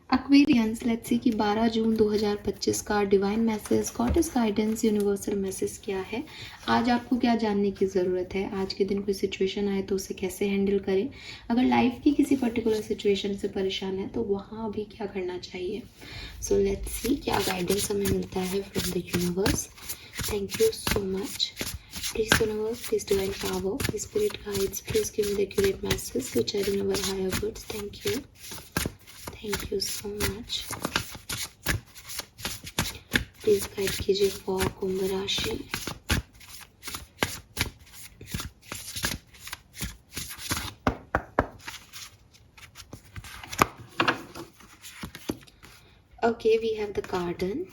Aquarians, let's see कि 12 जून 2025 का divine message, goddess guidance, universal message क्या है। आज आपको क्या जानने की ज़रूरत है, आज के दिन कोई सिचुएशन आए तो उसे कैसे हैंडल करें, अगर लाइफ की किसी पर्टिकुलर सिचुएशन से परेशान है तो वहाँ भी क्या करना चाहिए। सो लेट्स सी क्या गाइडेंस हमें मिलता है from the universe. Thank you so much. Please universe, please divine power, please spirit guides, please give me the accurate message which are in our higher goods. Thank you. Thank you so much. Please guide कीजिए for Kumbh राशि। Okay, we have the garden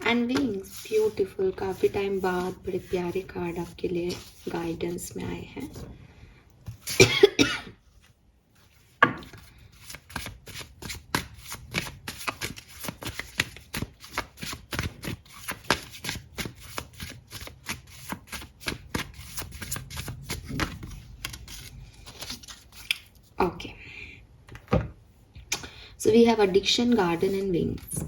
and wings, beautiful. काफी time बाद बड़े प्यारे card आपके लिए guidance में आए हैं। Okay, so we have addiction, garden and wings.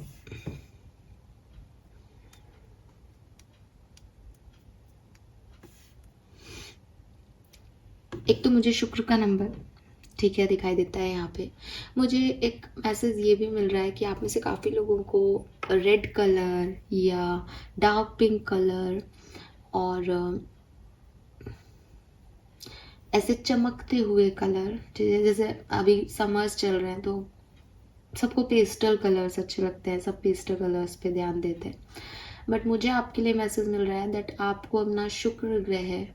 एक तो मुझे शुक्र का नंबर ठीक है दिखाई देता है यहाँ पे। मुझे एक मैसेज ये भी मिल रहा है कि आप में से काफ़ी लोगों को रेड कलर या डार्क पिंक कलर और ऐसे चमकते हुए कलर, जैसे अभी समर्स चल रहे हैं तो सबको पेस्टल कलर्स अच्छे लगते हैं, सब पेस्टल कलर्स पे ध्यान देते हैं। बट मुझे आपके लिए मैसेज मिल रहा है दैट आपको अपना शुक्र ग्रह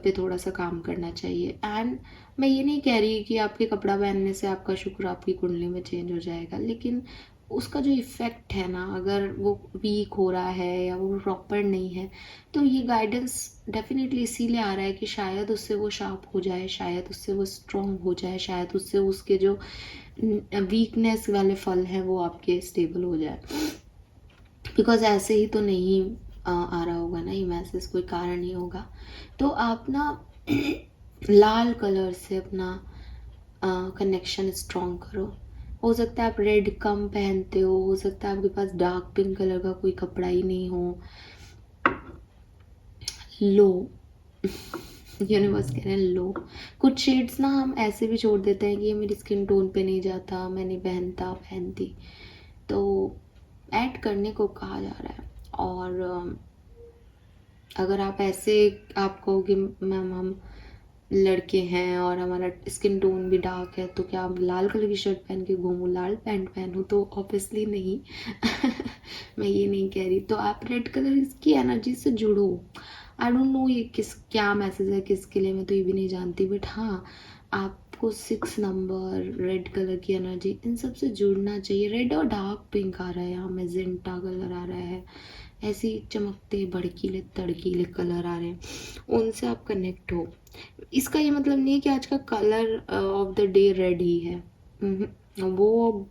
पे थोड़ा सा काम करना चाहिए। एंड मैं ये नहीं कह रही कि आपके कपड़ा पहनने से आपका शुक्र आपकी कुंडली में चेंज हो जाएगा, लेकिन उसका जो इफ़ेक्ट है ना, अगर वो वीक हो रहा है या वो प्रॉपर नहीं है तो ये गाइडेंस डेफिनेटली इसीलिए आ रहा है कि शायद उससे वो शार्प हो जाए, शायद उससे वो स्ट्रॉन्ग हो जाए, शायद उससे उसके जो वीकनेस वाले फल हैं वो आपके स्टेबल हो जाए। बिकॉज ऐसे ही तो नहीं आ रहा होगा ना ये मैसेज, कोई कारण ही होगा। तो आप ना लाल कलर से अपना कनेक्शन स्ट्रॉन्ग करो। हो सकता है आप रेड कम पहनते हो सकता है आपके पास डार्क पिंक कलर का कोई कपड़ा ही नहीं हो। लो यूनिवर्स कह रहे हैं लो। कुछ शेड्स ना हम ऐसे भी छोड़ देते हैं कि ये मेरी स्किन टोन पे नहीं जाता, मैं नहीं पहनती, तो ऐड करने को कहा जा रहा है। और अगर आप ऐसे आप कहोगे मैम हम लड़के हैं और हमारा स्किन टोन भी डार्क है तो क्या आप लाल कलर की शर्ट पहन के घूमूं, लाल पैंट पहनूं, तो ऑब्वियसली नहीं। मैं ये नहीं कह रही। तो आप रेड कलर की एनर्जी से जुड़ो। आई डोंट नो ये क्या मैसेज है किसके लिए, मैं तो ये भी नहीं जानती। बट हाँ, आपको 6 नंबर, रेड कलर की एनर्जी, इन सब से जुड़ना चाहिए। रेड और डार्क पिंक आ रहा है यहाँ, मैजेंटा कलर आ रहा है, ऐसे चमकते भड़कीले तड़कीले कलर आ रहे हैं, उनसे आप कनेक्ट हो। इसका ये मतलब नहीं है कि आज का colour of the day red ही है। वो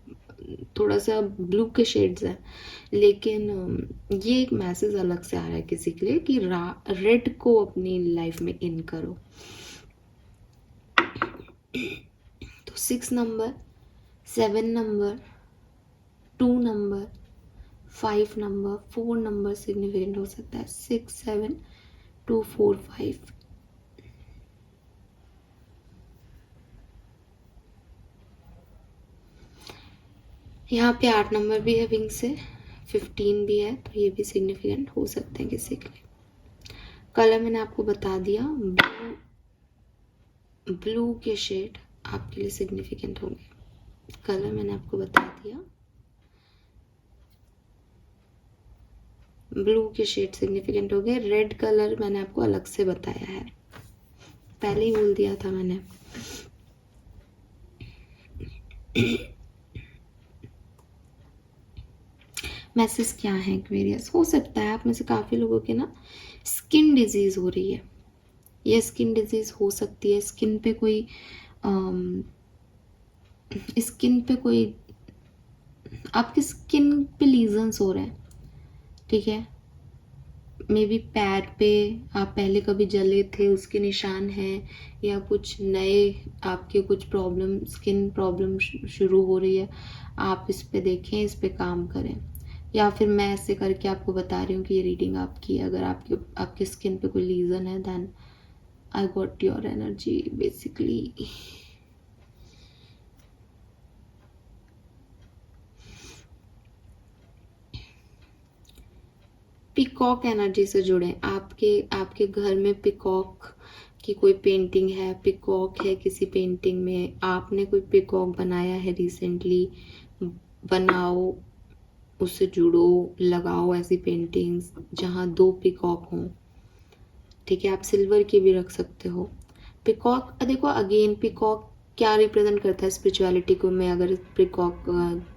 थोड़ा सा ब्लू के शेड्स हैं, लेकिन ये एक मैसेज अलग से आ रहा है किसी के लिए कि रेड को अपनी लाइफ में इन करो। तो 6 number, 7 number, 2 number, 5 number, 4 number significant हो सकता है। 6, 7, 2, 4, 5। यहाँ पे 8 नंबर भी है विंग से, 15 भी है, तो ये भी सिग्निफिकेंट हो सकते हैं किसी के लिए। कलर मैंने आपको बता दिया, ब्लू के शेड आपके लिए सिग्निफिकेंट होंगे। कलर मैंने आपको बता दिया, ब्लू के शेड सिग्निफिकेंट हो गए। रेड कलर मैंने आपको अलग से बताया है, पहले ही बोल दिया था मैंने। मैसेज क्या है एक्वेरियस? हो सकता है आप में से काफ़ी लोगों के ना स्किन डिजीज़ हो रही है। ये स्किन डिजीज़ हो सकती है, स्किन पे कोई आपकी स्किन पे लीजन्स हो रहे हैं, ठीक है। मे बी पैर पे आप पहले कभी जले थे उसके निशान हैं, या कुछ नए आपके कुछ प्रॉब्लम, स्किन प्रॉब्लम शुरू हो रही है, आप इस पे देखें, इस पे काम करें। या फिर मैं ऐसे करके आपको बता रही हूँ कि ये रीडिंग आपकी है। अगर आपके स्किन पे कोई लीजन है, then I got your energy basically. Peacock energy से जुड़े। आपके घर में पिकॉक की कोई पेंटिंग है, पिकॉक है किसी पेंटिंग में, आपने कोई पिकॉक बनाया है रिसेंटली, बनाओ, उससे जुड़ो, लगाओ ऐसी पेंटिंग्स जहाँ 2 पिकॉक हों। ठीक है, आप सिल्वर की भी रख सकते हो। पिकॉक देखो, अगेन पिकॉक क्या रिप्रेजेंट करता है स्पिरिचुअलिटी को। मैं अगर पिकॉक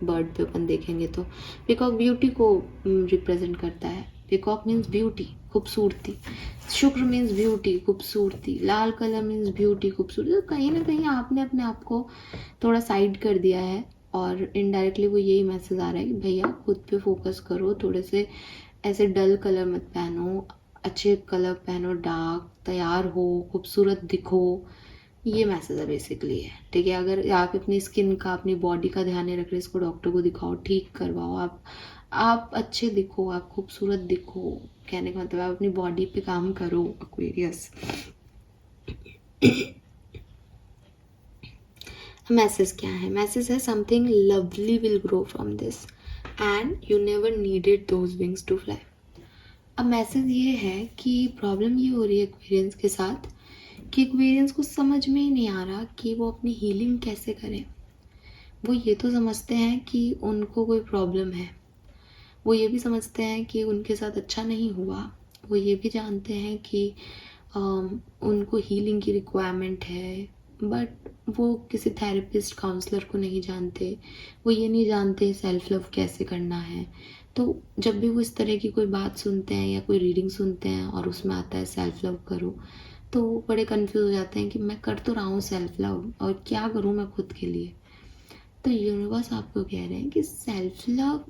बर्ड पे अपन देखेंगे तो पिकॉक ब्यूटी को रिप्रेजेंट करता है। पिकॉक मीन्स ब्यूटी, खूबसूरती। शुक्र मीन्स ब्यूटी, खूबसूरती। लाल कलर मीन्स ब्यूटी, खूबसूरती। तो कहीं ना कहीं आपने अपने आप को थोड़ा साइड कर दिया है, और इनडायरेक्टली वो यही मैसेज आ रहा है कि भैया खुद पे फोकस करो, थोड़े से ऐसे डल कलर मत पहनो, अच्छे कलर पहनो, डार्क, तैयार हो, खूबसूरत दिखो। ये मैसेज है बेसिकली है। ठीक है, अगर आप अपनी स्किन का, अपनी बॉडी का ध्यान नहीं रख रहे, इसको डॉक्टर को दिखाओ, ठीक करवाओ। आप अच्छे दिखो, आप खूबसूरत दिखो। कहने का मतलब आप अपनी बॉडी पे काम करो एक्वेरियस। मैसेज क्या है? मैसेज है something lovely will grow from this and you never needed those wings to fly. अब मैसेज ये है कि प्रॉब्लम ये हो रही है एक्वेरियंस के साथ कि एक्वेरियंस को समझ में ही नहीं आ रहा कि वो अपनी हीलिंग कैसे करें। वो ये तो समझते हैं कि उनको कोई प्रॉब्लम है, वो ये भी समझते हैं कि उनके साथ अच्छा नहीं हुआ, वो ये भी जानते हैं कि उनको हीलिंग की रिक्वायरमेंट है, बट वो किसी थेरेपिस्ट, काउंसलर को नहीं जानते। वो ये नहीं जानते सेल्फ लव कैसे करना है। तो जब भी वो इस तरह की कोई बात सुनते हैं या कोई रीडिंग सुनते हैं और उसमें आता है सेल्फ लव करो, तो वो बड़े कंफ्यूज हो जाते हैं कि मैं कर तो रहा हूँ सेल्फ लव, और क्या करूँ मैं खुद के लिए। तो यूनिवर्स आपको कह रहे हैं कि सेल्फ लव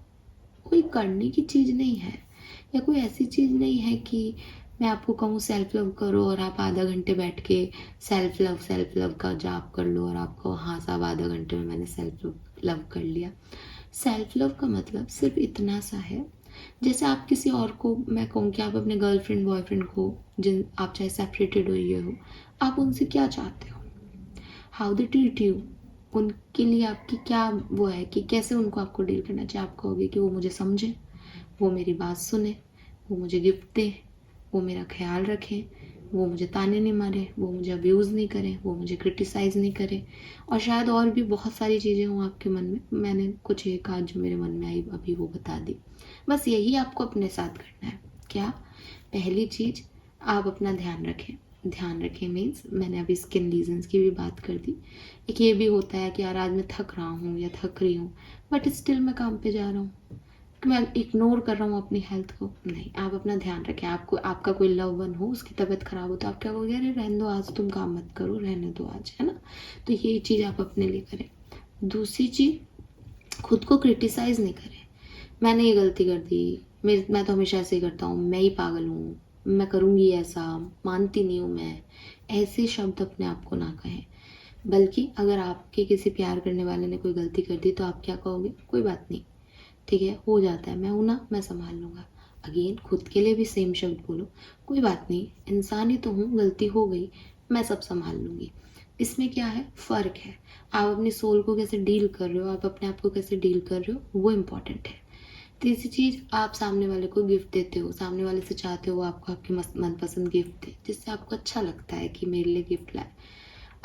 कोई करने की चीज़ नहीं है, या कोई ऐसी चीज़ नहीं है कि मैं आपको कहूँ सेल्फ लव करो और आप आधा घंटे बैठ के सेल्फ लव का जाप कर लो और आपको हाँ साहब आधा घंटे में मैंने सेल्फ लव कर लिया। सेल्फ लव का मतलब सिर्फ इतना सा है, जैसे आप किसी और को, मैं कहूँ कि आप अपने गर्लफ्रेंड बॉयफ्रेंड को, जिन आप चाहे सेपरेटेड हो, आप उनसे क्या चाहते हो, हाउ दे ट्रीट यू, उनके लिए आपकी क्या वो है कि कैसे उनको आपको डील करना चाहिए। आप कहोगे कि वो मुझे समझे, वो मेरी बात सुने, वो मुझे गिफ्ट दे, वो मेरा ख्याल रखें, वो मुझे ताने नहीं मारे, वो मुझे अब्यूज़ नहीं करे, वो मुझे क्रिटिसाइज़ नहीं करे, और शायद और भी बहुत सारी चीज़ें हों आपके मन में। मैंने कुछ एक आध जो मेरे मन में आई अभी वो बता दी। बस यही आपको अपने साथ करना है। क्या? पहली चीज़, आप अपना ध्यान रखें। ध्यान रखें मीन्स मैंने अभी स्किन लीजन्स की भी बात कर दी। एक ये भी होता है कि यार आज मैं थक रहा हूँ या थक रही हूँ, बट स्टिल मैं काम पे जा रहा हूँ, मैं इग्नोर कर रहा हूँ अपनी हेल्थ को। नहीं, आप अपना ध्यान रखें। आपको, आपका कोई लव वन हो, उसकी तबीयत खराब हो, तो आप क्या कहोगे, अरे रहने दो आज, तुम काम मत करो, रहने दो आज, है ना। तो ये चीज़ आप अपने लिए करें। दूसरी चीज़, खुद को क्रिटिसाइज़ नहीं करें। मैंने ये गलती कर दी, मैं तो हमेशा ऐसे ही करता हूँ, मैं ही पागल हूँ, मैं करूँगी ऐसा, मानती नहीं हूँ मैं। ऐसे शब्द अपने आप को ना कहें। बल्कि अगर आपके किसी प्यार करने वाले ने कोई गलती कर दी तो आप क्या कहोगे, कोई बात नहीं, ठीक है, हो जाता है, मैं हूँ ना, मैं संभाल लूँगा। अगेन खुद के लिए भी सेम शब्द बोलो, कोई बात नहीं, इंसान ही तो हूँ, गलती हो गई, मैं सब संभाल लूँगी। इसमें क्या है, फ़र्क है। आप अपनी सोल को कैसे डील कर रहे हो, आप अपने आप को कैसे डील कर रहे हो, वो इम्पॉर्टेंट है। तीसरी चीज़, आप सामने वाले को गिफ्ट देते हो, सामने वाले से चाहते हो आपको आपकी मनपसंद गिफ्ट दे, जिससे आपको अच्छा लगता है कि मेरे लिए गिफ्ट लाए।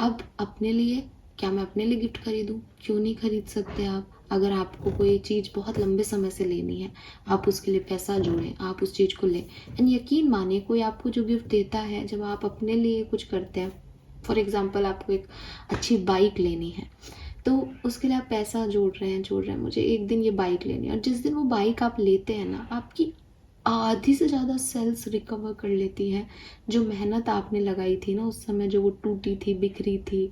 अब अपने लिए, क्या मैं अपने लिए गिफ्ट खरीदूँ? क्यों नहीं खरीद सकते आप? अगर आपको कोई चीज़ बहुत लंबे समय से लेनी है, आप उसके लिए पैसा जोड़ें, आप उस चीज़ को लें। एंड यकीन मानिए, कोई आपको जो गिफ्ट देता है, जब आप अपने लिए कुछ करते हैं, फॉर एग्ज़ाम्पल आपको एक अच्छी बाइक लेनी है, तो उसके लिए आप पैसा जोड़ रहे हैं, मुझे एक दिन ये बाइक लेनी है, और जिस दिन वो बाइक आप लेते हैं ना, आपकी आधी से ज़्यादा सेल्स रिकवर कर लेती हैं। जो मेहनत आपने लगाई थी ना उस समय, जो वो टूटी थी, बिखरी थी,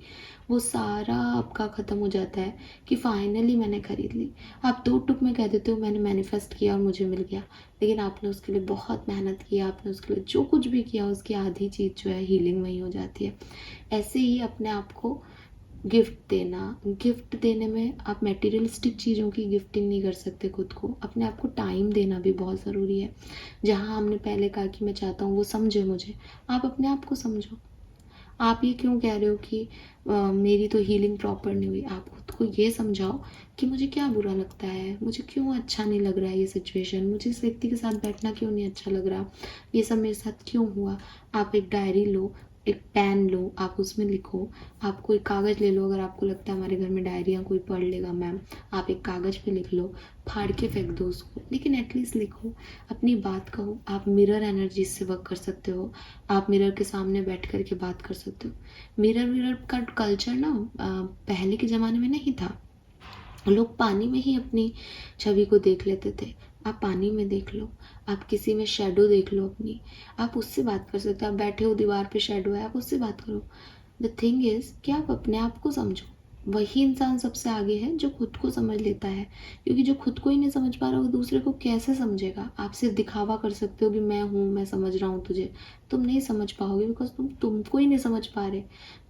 वो सारा आपका ख़त्म हो जाता है कि फाइनली मैंने खरीद ली। आप 2 टुक में कह देते हो मैंने मैनिफेस्ट किया और मुझे मिल गया, लेकिन आपने उसके लिए बहुत मेहनत की, आपने उसके लिए जो कुछ भी किया उसकी आधी चीज़ जो है हीलिंग वहीं हो जाती है। ऐसे ही अपने आप को गिफ्ट देना, गिफ्ट देने में आप मटेरियलिस्टिक चीज़ों की गिफ्टिंग नहीं कर सकते खुद को, अपने आप को टाइम देना भी बहुत ज़रूरी है। जहाँ हमने पहले कहा कि मैं चाहता हूँ वो समझे मुझे, आप अपने आप को समझो। आप ये क्यों कह रहे हो कि मेरी तो हीलिंग प्रॉपर नहीं हुई, आप खुद को ये समझाओ कि मुझे क्या बुरा लगता है, मुझे क्यों अच्छा नहीं लग रहा है ये सिचुएशन, मुझे इस व्यक्ति के साथ बैठना क्यों नहीं अच्छा लग रहा, ये सब मेरे साथ क्यों हुआ। आप एक डायरी लो, एक पेन लो, आप उसमें लिखो। आप कोई कागज़ ले लो, अगर आपको लगता है हमारे घर में डायरियाँ कोई पढ़ लेगा मैम, आप एक कागज़ पे लिख लो, फाड़ के फेंक दो उसको, लेकिन एटलीस्ट लिखो, अपनी बात कहो। आप मिरर एनर्जी से वर्क कर सकते हो, आप मिरर के सामने बैठ कर के बात कर सकते हो। मिरर मिरर का कल्चर ना पहले के ज़माने में नहीं था। लोग पानी में ही अपनी छवि को देख लेते थे। आप पानी में देख लो, आप किसी में शेडो देख लो अपनी, आप उससे बात कर सकते हो। आप बैठे हो, दीवार पे शेडो है, आप उससे बात करो। द थिंग इज़ कि आप अपने आप को समझो। वही इंसान सबसे आगे है जो खुद को समझ लेता है, क्योंकि जो खुद को ही नहीं समझ पा रहा वो दूसरे को कैसे समझेगा। आप सिर्फ दिखावा कर सकते हो कि मैं हूँ, मैं समझ रहा हूँ तुझे, तुम नहीं समझ पाओगे, बिकॉज तुमको ही नहीं समझ पा रहे,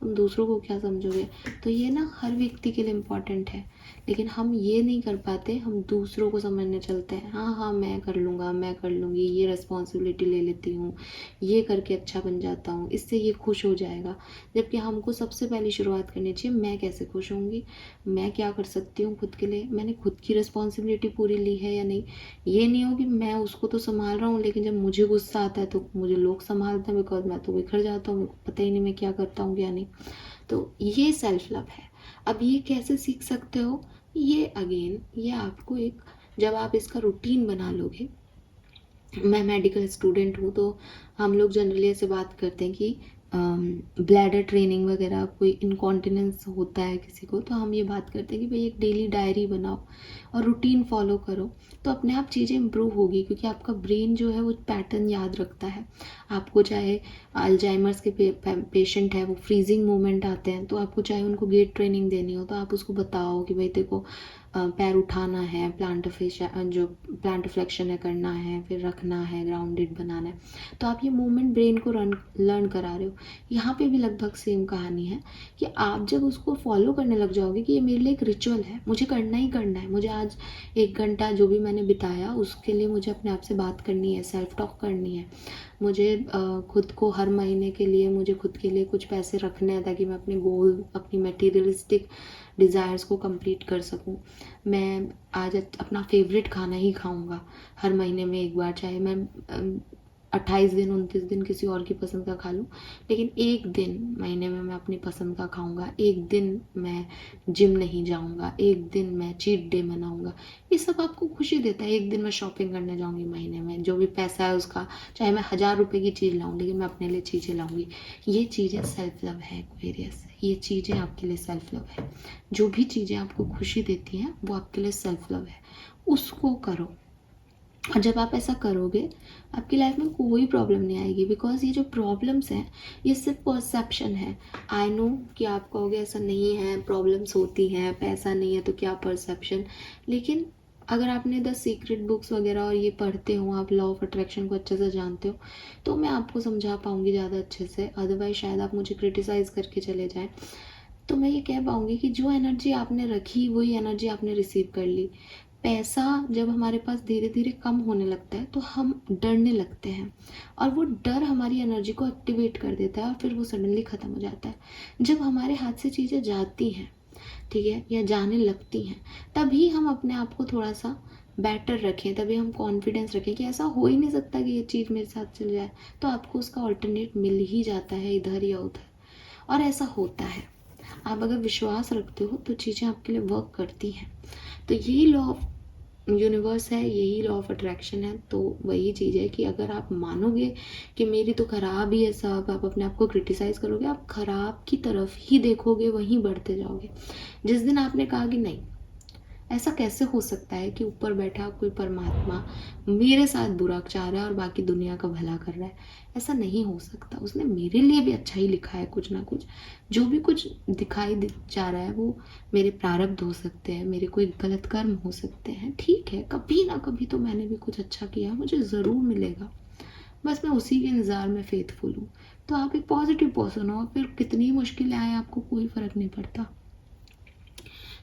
तुम दूसरों को क्या समझोगे। तो ये ना हर व्यक्ति के लिए इम्पॉर्टेंट है, लेकिन हम ये नहीं कर पाते, हम दूसरों को समझने चलते हैं। हाँ हाँ मैं कर लूँगा, मैं कर लूँगी, ये रिस्पॉन्सिबिलिटी ले लेती हूँ, ये करके अच्छा बन जाता हूँ, इससे ये खुश हो जाएगा। जबकि हमको सबसे पहले शुरुआत करनी चाहिए, मैं कैसे खुश होंगी, मैं क्या कर सकती हूँ खुद के लिए, मैंने खुद की रिस्पॉन्सिबिलिटी पूरी ली है या नहीं। ये नहीं हो कि मैं उसको तो संभाल रहा हूँ, लेकिन जब मुझे गुस्सा आता है तो मुझे लोग संभालते हैं, बिकॉज मैं तो बिखर जाता हूँ, मेरे को पता ही नहीं मैं क्या करता हूँ क्या नहीं। तो ये सेल्फ लव है। अब ये कैसे सीख सकते हो, ये अगेन ये आपको एक, जब आप इसका रूटीन बना लोगे। मैं मेडिकल स्टूडेंट हूँ, तो हम लोग जनरली ऐसे बात करते हैं कि ब्लैडर ट्रेनिंग वगैरह, कोई इनकॉन्टिनेंस होता है किसी को, तो हम ये बात करते हैं कि भाई एक डेली डायरी बनाओ और रूटीन फॉलो करो, तो अपने आप चीज़ें इम्प्रूव होगी, क्योंकि आपका ब्रेन जो है वो पैटर्न याद रखता है। आपको चाहे अल्जाइमर्स के पेशेंट है, वो फ्रीजिंग मोमेंट आते हैं, तो आपको चाहे उनको गेट ट्रेनिंग देनी हो तो आप उसको बताओ कि भाई देखो पैर उठाना है, जो प्लांट फ्लेक्शन है करना है, फिर रखना है, ग्राउंडेड बनाना है, तो आप ये मूवमेंट ब्रेन को लर्न करा रहे हो। यहाँ पे भी लगभग सेम कहानी है कि आप जब उसको फॉलो करने लग जाओगे कि ये मेरे लिए एक रिचुअल है, मुझे करना ही करना है, मुझे आज 1 घंटा जो भी मैंने बिताया उसके लिए मुझे अपने आप से बात करनी है, सेल्फ टॉक करनी है, मुझे खुद को हर महीने के लिए मुझे खुद के लिए कुछ पैसे रखने हैं ताकि मैं अपने गोल, अपनी मटेरियलिस्टिक डिज़ायर्स को कंप्लीट कर सकूं। मैं आज अपना फेवरेट खाना ही खाऊंगा हर महीने में एक बार, चाहे मैं 28 दिन 29 दिन किसी और की पसंद का खा लूँ, लेकिन एक दिन महीने में मैं अपनी पसंद का खाऊंगा, एक दिन मैं जिम नहीं जाऊंगा, एक दिन मैं चीट डे मनाऊंगा। ये सब आपको खुशी देता है। एक दिन मैं शॉपिंग करने जाऊंगी महीने में, जो भी पैसा है उसका, चाहे मैं 1000 रुपये की चीज़ लाऊं, लेकिन मैं अपने लिए चीज़ें लाऊंगी। ये चीज़ें सेल्फ लव है एक्वेरियस, ये चीज़ें आपके लिए सेल्फ लव है। जो भी चीज़ें आपको खुशी देती हैं वो आपके लिए सेल्फ लव है, उसको करो। और जब आप ऐसा करोगे आपकी लाइफ में कोई प्रॉब्लम नहीं आएगी, बिकॉज ये जो प्रॉब्लम्स हैं ये सिर्फ परसेप्शन है। आई नो कि आप कहोगे ऐसा नहीं है, प्रॉब्लम्स होती हैं, पैसा नहीं है तो क्या परसेप्शन, लेकिन अगर आपने द सीक्रेट बुक्स वगैरह और ये पढ़ते हो, आप लॉ ऑफ अट्रैक्शन को अच्छे से जानते हो, तो मैं आपको समझा पाऊँगी ज़्यादा अच्छे से। अदरवाइज शायद आप मुझे क्रिटिसाइज़ करके चले जाएँ। तो मैं ये कह पाऊँगी कि जो एनर्जी आपने रखी वही एनर्जी आपने रिसीव कर ली। पैसा जब हमारे पास धीरे धीरे कम होने लगता है तो हम डरने लगते हैं, और वो डर हमारी एनर्जी को एक्टिवेट कर देता है और फिर वो सडनली ख़त्म हो जाता है। जब हमारे हाथ से चीज़ें जाती हैं, ठीक है, या जाने लगती हैं, तभी हम अपने आप को थोड़ा सा बेटर रखें, तभी हम कॉन्फिडेंस रखें कि ऐसा हो ही नहीं सकता कि ये चीज़ मेरे साथ चल जाए, तो आपको उसका ऑल्टरनेट मिल ही जाता है इधर या उधर, और ऐसा होता है। आप अगर विश्वास रखते हो तो चीज़ें आपके लिए वर्क करती हैं। तो यही लॉ ऑफ यूनिवर्स है, यही लॉ ऑफ अट्रैक्शन है। तो वही चीज़ है कि अगर आप मानोगे कि मेरी तो ख़राब ही है सब, आप अपने आप को क्रिटिसाइज़ करोगे, आप ख़राब की तरफ ही देखोगे, वहीं बढ़ते जाओगे। जिस दिन आपने कहा कि नहीं ऐसा कैसे हो सकता है कि ऊपर बैठा कोई परमात्मा मेरे साथ बुरा चाह रहा है और बाकी दुनिया का भला कर रहा है? ऐसा नहीं हो सकता। उसने मेरे लिए भी अच्छा ही लिखा है कुछ ना कुछ। जो भी कुछ दिखाई जा रहा है वो मेरे प्रारब्ध हो सकते हैं, मेरे कोई गलत कर्म हो सकते हैं। ठीक है, कभी ना कभी तो मैंने भी कुछ अच्छा किया, मुझे ज़रूर मिलेगा। बस मैं उसी के इंतज़ार में फेथफुल हूँ। तो आप एक पॉजिटिव पर्सन हो, फिर कितनी मुश्किलें आए आपको कोई फ़र्क नहीं पड़ता।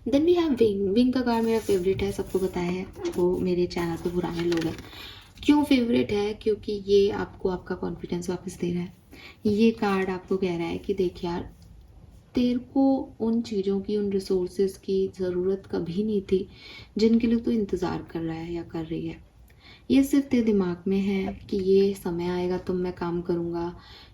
Then we have wing. Wing का कार्ड मेरा फेवरेट है, सबको बताया है जो मेरे चैनल पे पुराने लोग हैं। क्यों फेवरेट है? क्योंकि ये आपको आपका कॉन्फिडेंस वापस दे रहा है। ये कार्ड आपको कह रहा है कि देख यार, तेरे को उन चीज़ों की, उन रिसोर्सेज की ज़रूरत कभी नहीं थी जिनके लिए तू इंतज़ार कर रहा है या कर रही है। ये सिर्फ तेरे दिमाग में है कि ये समय आएगा तब मैं काम करूँगा,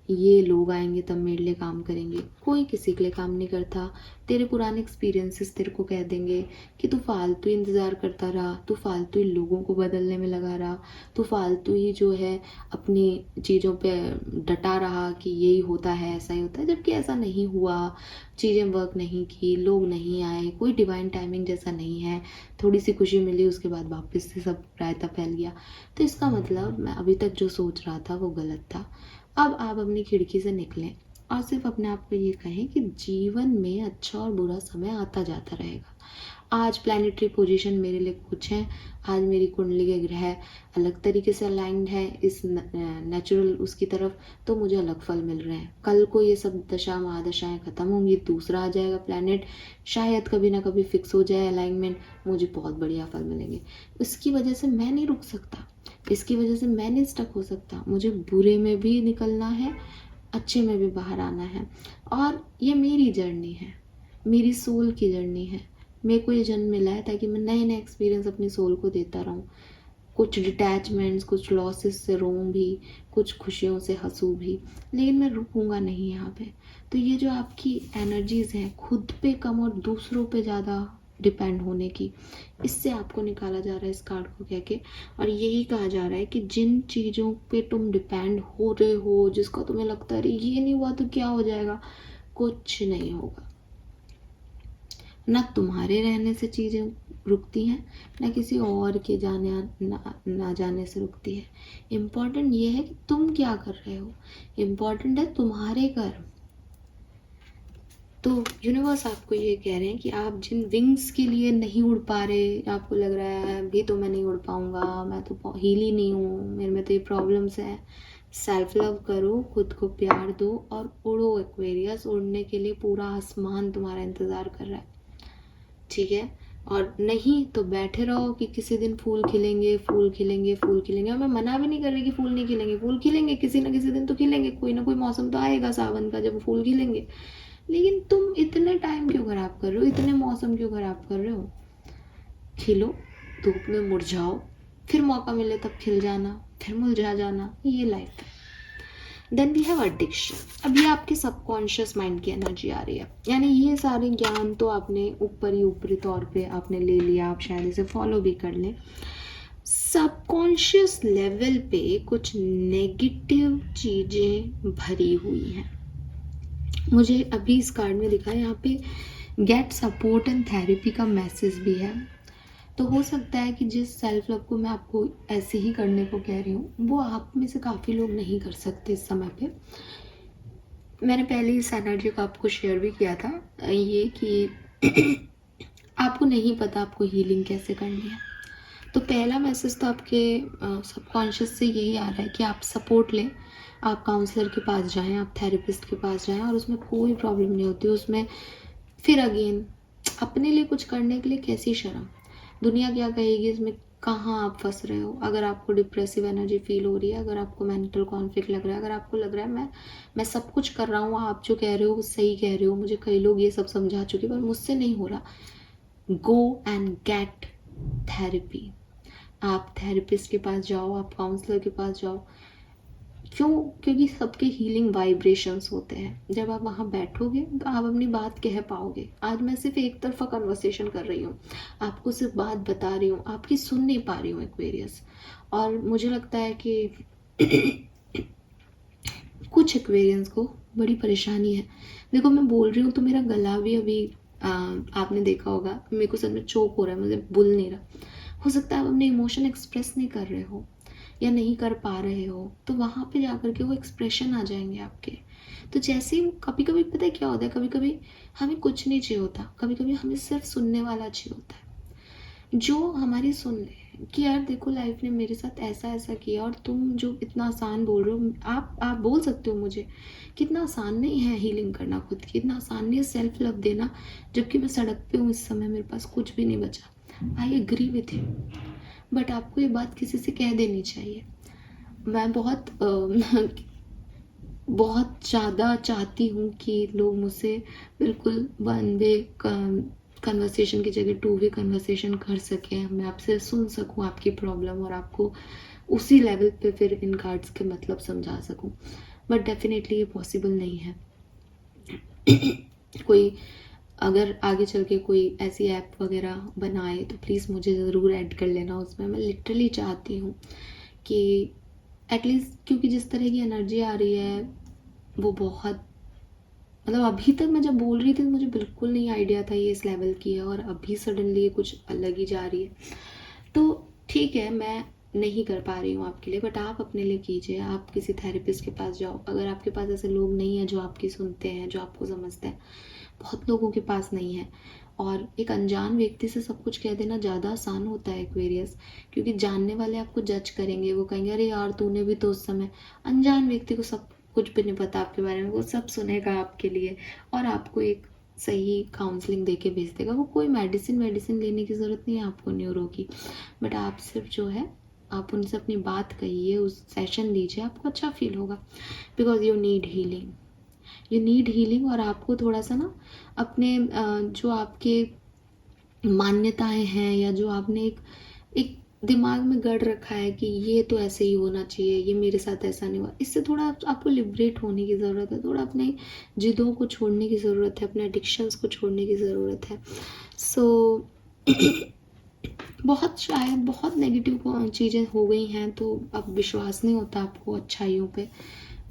ये लोग आएंगे तब मेरे लिए काम करेंगे। कोई किसी के लिए काम नहीं करता। तेरे पुराने एक्सपीरियंसेस तेरे को कह देंगे कि तू फालतू इंतज़ार करता रहा, तू फालतू ही लोगों को बदलने में लगा रहा, तू फालतू ही जो है अपनी चीज़ों पे डटा रहा कि यही होता है, ऐसा ही होता है, जबकि ऐसा नहीं हुआ। चीज़ें वर्क नहीं की, लोग नहीं आए, कोई डिवाइन टाइमिंग जैसा नहीं है। थोड़ी सी खुशी मिली, उसके बाद वापस से सब रायता फैल गया। तो इसका मतलब मैं अभी तक जो सोच रहा था वो गलत था। अब आप अपनी खिड़की से निकलें और सिर्फ अपने आप को ये कहें कि जीवन में अच्छा और बुरा समय आता जाता रहेगा। आज प्लानिटरी पोजीशन मेरे लिए कुछ है, आज मेरी कुंडली के ग्रह अलग तरीके से अलाइंड है इस नेचुरल उसकी तरफ, तो मुझे अलग फल मिल रहे हैं। कल को ये सब दशा महादशाएं खत्म होंगी, दूसरा आ जाएगा प्लानिट, शायद कभी ना कभी फिक्स हो जाए अलाइनमेंट, मुझे बहुत बढ़िया फल मिलेंगे। इसकी वजह से मैं नहीं रुक सकता, इसकी वजह से मैं नहीं स्टक हो सकता। मुझे बुरे में भी निकलना है, अच्छे में भी बाहर आना है। और ये मेरी जर्नी है, मेरी सोल की जर्नी है। मेरे को ये जन्म मिला है ताकि मैं नए नए एक्सपीरियंस अपनी सोल को देता रहूँ। कुछ डिटैचमेंट्स, कुछ लॉसेस से रोऊँ भी, कुछ खुशियों से हंसूँ भी, लेकिन मैं रुकूंगा नहीं यहाँ पे। तो ये जो आपकी एनर्जीज़ हैं खुद पे कम और दूसरों पे ज़्यादा डिपेंड होने की, इससे आपको निकाला जा रहा है इस कार्ड को कह के। और यही कहा जा रहा है कि जिन चीज़ों पे तुम डिपेंड हो रहे हो, जिसका तुम्हें लगता है ये नहीं हुआ तो क्या हो जाएगा, कुछ नहीं होगा। ना तुम्हारे रहने से चीज़ें रुकती हैं, ना किसी और के जाने ना जाने से रुकती है। इम्पॉर्टेंट ये है कि तुम क्या कर रहे हो, इम्पॉर्टेंट है तुम्हारे कर्म। तो यूनिवर्स आपको ये कह रहे हैं कि आप जिन विंग्स के लिए नहीं उड़ पा रहे, आपको लग रहा है अभी तो मैं नहीं उड़ पाऊँगा, मैं तो हील ही नहीं हूँ, मेरे में तो ये प्रॉब्लम्स हैं। सेल्फ लव करो, खुद को प्यार दो और उड़ो एक्वेरियस। उड़ने के लिए पूरा आसमान तुम्हारा इंतज़ार कर रहा है, ठीक है? और नहीं तो बैठे रहो कि किसी दिन फूल खिलेंगे, फूल खिलेंगे, फूल खिलेंगे। और मैं मना भी नहीं कर रही कि फूल नहीं खिलेंगे, फूल खिलेंगे, किसी ना किसी दिन तो खिलेंगे। कोई ना कोई मौसम तो आएगा सावन का जब फूल खिलेंगे। लेकिन तुम इतने टाइम क्यों खराब कर रहे हो, इतने मौसम क्यों खराब कर रहे हो? खिलो, धूप में मुरझाओ, फिर मौका मिले तब खिल जाना, फिर मुरझा जाना। ये लाइफ है। Then we have addiction. अब ये आपके सबकॉन्शियस माइंड की एनर्जी आ रही है, यानी ये सारे ज्ञान तो आपने ऊपरी तौर पे आपने ले लिया, आप शायद इसे फॉलो भी कर लें। सबकॉन्शियस लेवल पे कुछ नेगेटिव चीज़ें भरी हुई हैं। मुझे अभी इस कार्ड में दिखा है, यहाँ पे गेट सपोर्ट एंड थेरेपी का मैसेज भी है। तो हो सकता है कि जिस सेल्फ लव को मैं आपको ऐसे ही करने को कह रही हूँ, वो आप में से काफ़ी लोग नहीं कर सकते इस समय पे। मैंने पहले इस एनर्जी को आपको शेयर भी किया था, ये कि आपको नहीं पता आपको हीलिंग कैसे करनी है। तो पहला मैसेज तो आपके सबकॉन्शियस से यही आ रहा है कि आप सपोर्ट लें, आप काउंसलर के पास जाएं, आप थेरेपिस्ट के पास जाएं, और उसमें कोई प्रॉब्लम नहीं होती। उसमें फिर अगेन अपने लिए कुछ करने के लिए कैसी शर्म, दुनिया क्या कहेगी, इसमें कहाँ आप फंस रहे हो। अगर आपको डिप्रेसिव एनर्जी फील हो रही है, अगर आपको मेंटल कॉन्फ्लिक्ट लग रहा है, अगर आपको लग रहा है मैं सब कुछ कर रहा हूँ, आप जो कह रहे हो वो सही कह रहे हो, मुझे कई लोग ये सब समझा चुके पर मुझसे नहीं हो रहा, गो एंड गेट थेरेपी। आप थेरेपिस्ट के पास जाओ, आप काउंसलर के पास जाओ। क्यों? क्योंकि सबके हीलिंग वाइब्रेशंस होते हैं। जब आप वहाँ बैठोगे तो आप अपनी बात कह पाओगे। आज मैं सिर्फ एक तरफा कन्वर्सेशन कर रही हूँ, आपको सिर्फ बात बता रही हूँ, आपकी सुन नहीं पा रही हूँ एक्वेरियस। और मुझे लगता है कि कुछ एक्वेरियंस को बड़ी परेशानी है। देखो मैं बोल रही हूँ तो मेरा गला भी अभी आपने देखा होगा, मेरे को सच में चोक हो रहा है, मुझे बोल नहीं रहा। हो सकता है आप अपने इमोशन एक्सप्रेस नहीं कर रहे हो या नहीं कर पा रहे हो, तो वहाँ पे जाकर के वो एक्सप्रेशन आ जाएंगे आपके। तो जैसे ही कभी कभी पता है क्या होता है, कभी कभी हमें कुछ नहीं चाहिए होता, कभी कभी हमें सिर्फ सुनने वाला चाहिए होता है, जो हमारी सुन ले कि यार देखो लाइफ ने मेरे साथ ऐसा ऐसा किया, और तुम जो इतना आसान बोल रहे हो, आप बोल सकते हो मुझे कितना आसान नहीं है हीलिंग करना खुद की, इतना आसान नहीं है सेल्फ लव देना, जबकि मैं सड़क पे हूँ इस समय, मेरे पास कुछ भी नहीं बचा। I agree with you, but आपको ये बात किसी से कह देनी चाहिए। मैं बहुत ज़्यादा चाहती हूँ कि लोग मुझसे बिल्कुल वन वे कन्वर्सेशन की जगह टू वे कन्वर्सेशन कर सकें, मैं आपसे सुन सकूँ आपकी प्रॉब्लम और आपको उसी लेवल पे फिर इन कार्ड्स के मतलब समझा सकूँ, बट डेफिनेटली ये पॉसिबल नहीं है। कोई अगर आगे चल के कोई ऐसी ऐप वगैरह बनाए तो प्लीज़ मुझे ज़रूर ऐड कर लेना उसमें। मैं लिटरली चाहती हूँ कि एटलीस्ट, क्योंकि जिस तरह की एनर्जी आ रही है वो बहुत, मतलब अभी तक मैं जब बोल रही थी मुझे बिल्कुल नहीं आइडिया था ये इस लेवल की है, और अभी सडनली ये कुछ अलग ही जा रही है। तो ठीक है, मैं नहीं कर पा रही हूँ आपके लिए, बट आप अपने लिए कीजिए। आप किसी थेरेपिस्ट के पास जाओ, अगर आपके पास ऐसे लोग नहीं हैं जो आपकी सुनते हैं, जो आपको समझते हैं, बहुत लोगों के पास नहीं है। और एक अनजान व्यक्ति से सब कुछ कह देना ज़्यादा आसान होता है एक्वेरियस, क्योंकि जानने वाले आपको जज करेंगे, वो कहेंगे अरे यार तूने भी तो उस समय। अनजान व्यक्ति को सब कुछ भी नहीं पता आपके बारे में, वो सब सुनेगा आपके लिए और आपको एक सही काउंसलिंग दे के भेज देगा। वो कोई मेडिसिन लेने की ज़रूरत नहीं है आपको न्यूरो की, बट आप सिर्फ जो है आप उनसे अपनी बात कहिए, उस सेशन लीजिए, आपको अच्छा फील होगा, बिकॉज यू नीड हीलिंग। और आपको थोड़ा सा ना अपने जो आपके मान्यताएं हैं या जो आपने एक दिमाग में गढ़ रखा है कि ये तो ऐसे ही होना चाहिए, ये मेरे साथ ऐसा नहीं हुआ, इससे थोड़ा आपको लिबरेट होने की ज़रूरत है, थोड़ा अपने जिदों को छोड़ने की ज़रूरत है, अपने एडिक्शंस को छोड़ने की ज़रूरत है। सो शायद बहुत नेगेटिव चीज़ें हो गई हैं, तो अब विश्वास नहीं होता आपको अच्छाइयों पे,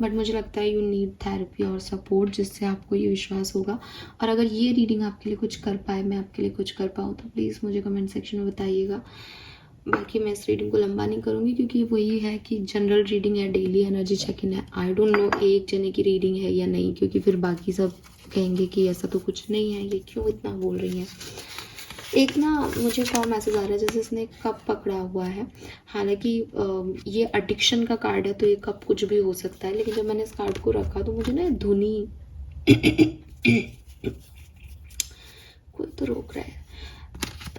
बट मुझे लगता है यू नीड थेरेपी और सपोर्ट, जिससे आपको ये विश्वास होगा। और अगर ये रीडिंग आपके लिए कुछ कर पाए, मैं आपके लिए कुछ कर पाऊँ, तो प्लीज़ मुझे कमेंट सेक्शन में बताइएगा। बाकी मैं इस रीडिंग को लंबा नहीं करूँगी, क्योंकि वही है कि जनरल रीडिंग है, डेली एनर्जी चेक इन है। आई डोंट नो एक जने की रीडिंग है या नहीं, क्योंकि फिर बाकी सब कहेंगे कि ऐसा तो कुछ नहीं है, ये क्यों इतना बोल रही हैं। एक ना मुझे कॉल मैसेज आ रहा है जैसे इसने कप पकड़ा हुआ है, हालांकि ये एडिक्शन का कार्ड है तो ये कप कुछ भी हो सकता है, लेकिन जब मैंने इस कार्ड को रखा तो मुझे ना धुनी कोई तो रोक रहा है,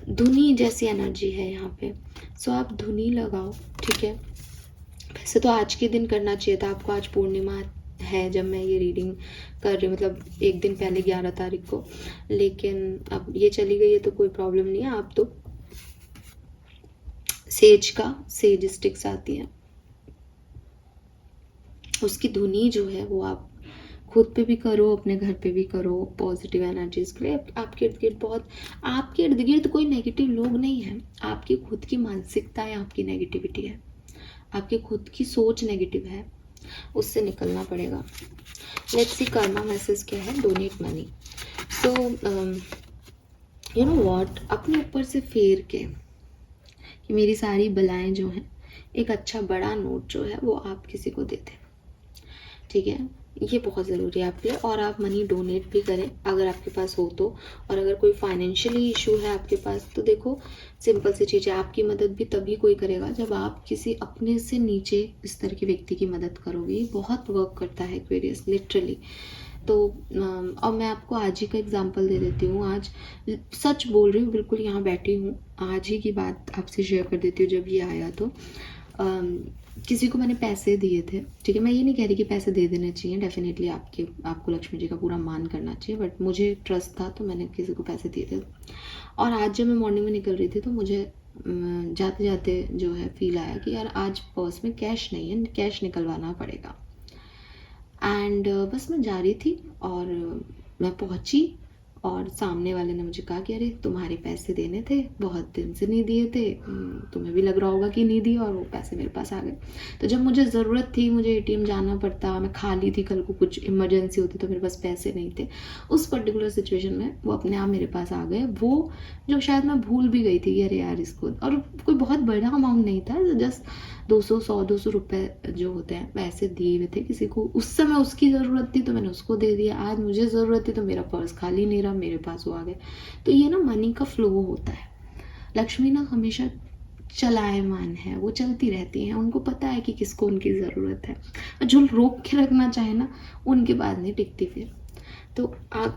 धुनी जैसी एनर्जी है यहाँ पे। सो आप धुनी लगाओ, ठीक है। वैसे तो आज के दिन करना चाहिए था आपको, आज पूर्णिमा है जब मैं ये रीडिंग कर रही हूँ, मतलब एक दिन पहले 11 तारीख को, लेकिन अब ये चली गई है तो कोई प्रॉब्लम नहीं है। आप तो सेज स्टिक्स आती है, उसकी धुनी जो है वो आप खुद पे भी करो, अपने घर पे भी करो, पॉजिटिव एनर्जीज के लिए। आपके इर्द गिर्द कोई नेगेटिव लोग नहीं है, आपकी खुद की मानसिकता है, आपकी नेगेटिविटी है, आपकी खुद की सोच नेगेटिव है, उससे निकलना पड़ेगा। लेट्स सी कर्मा मैसेज क्या है। Donate money. So you know what, अपने ऊपर से फेर के कि मेरी सारी बलाएं जो हैं, एक अच्छा बड़ा नोट जो है वो आप किसी को दे दें, ठीक है। ये बहुत ज़रूरी है आपके लिए। और आप मनी डोनेट भी करें अगर आपके पास हो तो। और अगर कोई फाइनेंशियली इशू है आपके पास, तो देखो सिंपल सी चीज़ है, आपकी मदद भी तभी कोई करेगा जब आप किसी अपने से नीचे इस तरह के व्यक्ति की मदद करोगे। बहुत वर्क करता है एक्वेरियस, लिटरली। तो और मैं आपको आज ही का एग्जांपल दे देती हूँ। आज सच बोल रही हूँ, बिल्कुल यहाँ बैठी हूँ, आज ही की बात आपसे शेयर कर देती हूँ। जब ये आया तो किसी को मैंने पैसे दिए थे, ठीक है। मैं ये नहीं कह रही कि पैसे दे देने चाहिए, डेफिनेटली आपको लक्ष्मी जी का पूरा मान करना चाहिए, बट मुझे ट्रस्ट था तो मैंने किसी को पैसे दिए थे। और आज जब मैं मॉर्निंग में निकल रही थी तो मुझे जाते जाते जो है फील आया कि यार आज पर्स में कैश नहीं है, कैश निकलवाना पड़ेगा। एंड बस मैं जा रही थी और मैं पहुंची और सामने वाले ने मुझे कहा कि अरे तुम्हारे पैसे देने थे, बहुत दिन से नहीं दिए थे, तुम्हें भी लग रहा होगा कि नहीं दिए, और वो पैसे मेरे पास आ गए। तो जब मुझे ज़रूरत थी, मुझे एटीएम जाना पड़ता, मैं खाली थी, कल को कुछ इमरजेंसी होती तो मेरे पास पैसे नहीं थे, उस पर्टिकुलर सिचुएशन में वो अपने आप मेरे पास आ गए। वो जो शायद मैं भूल भी गई थी कि अरे यार इसको, और कोई बहुत बड़ा अमाउंट नहीं था, जस्ट 200 रुपए जो होते हैं वैसे दिए हुए थे किसी को। उस समय उसकी ज़रूरत थी तो मैंने उसको दे दिया, आज मुझे ज़रूरत थी तो मेरा पर्स खाली नहीं रहा, मेरे पास वो आ गए। तो ये ना मनी का फ्लो होता है। लक्ष्मी ना हमेशा चलायमान है, वो चलती रहती हैं, उनको पता है कि किसको उनकी ज़रूरत है। जो रोक के रखना चाहे ना, उनके बाद नहीं टिकती फिर। तो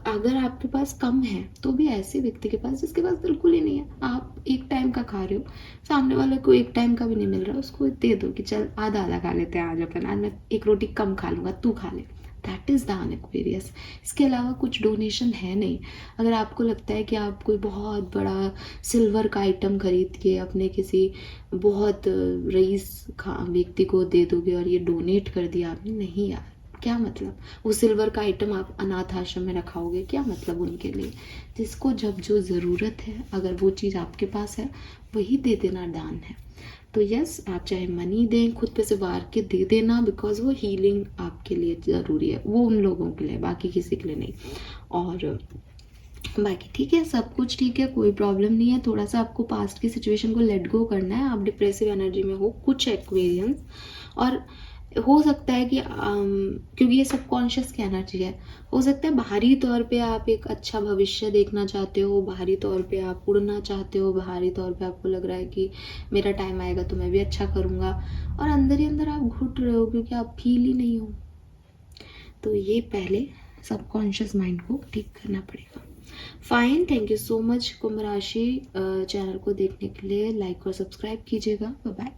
अगर आपके पास कम है तो भी ऐसे व्यक्ति के पास जिसके पास बिल्कुल ही नहीं है, आप एक टाइम का खा रहे हो, सामने वाले को एक टाइम का भी नहीं मिल रहा, उसको दे दो कि चल आधा आधा खा लेते हैं, आज अपन, आज मैं एक रोटी कम खा लूँगा, तू खा ले। That is the Aquarius. इसके अलावा कुछ डोनेशन है नहीं। अगर आपको लगता है कि आप कोई बहुत बड़ा सिल्वर का आइटम खरीद के अपने किसी बहुत रईस व्यक्ति को दे दोगे और ये डोनेट कर दिया आपने, नहीं यार, क्या मतलब। वो सिल्वर का आइटम आप अनाथ आश्रम में रखाओगे, क्या मतलब उनके लिए। जिसको जब जो ज़रूरत है, अगर वो चीज़ आपके पास है, वही दे देना दान है। तो यस, आप चाहे मनी दें, खुद पे से वार के दे देना, बिकॉज वो हीलिंग आपके लिए ज़रूरी है, वो उन लोगों के लिए, बाकी किसी के लिए नहीं। और बाकी ठीक है, सब कुछ ठीक है, कोई प्रॉब्लम नहीं है। थोड़ा सा आपको पास्ट की सिचुएशन को लेट गो करना है। आप डिप्रेसिव एनर्जी में हो, कुछ एक्वेरियंस, और हो सकता है कि क्योंकि ये सबकॉन्शियस की एनर्जी है, हो सकता है बाहरी तौर पे आप एक अच्छा भविष्य देखना चाहते हो, बाहरी तौर पे आप उड़ना चाहते हो, बाहरी तौर पे आपको लग रहा है कि मेरा टाइम आएगा तो मैं भी अच्छा करूँगा, और अंदर ही अंदर आप घुट रहे हो क्योंकि आप फील ही नहीं हो। तो ये पहले सबकॉन्शियस माइंड को ठीक करना पड़ेगा। Fine, thank you so much कुंभ राशि। चैनल को देखने के लिए लाइक और सब्सक्राइब कीजिएगा। Bye bye.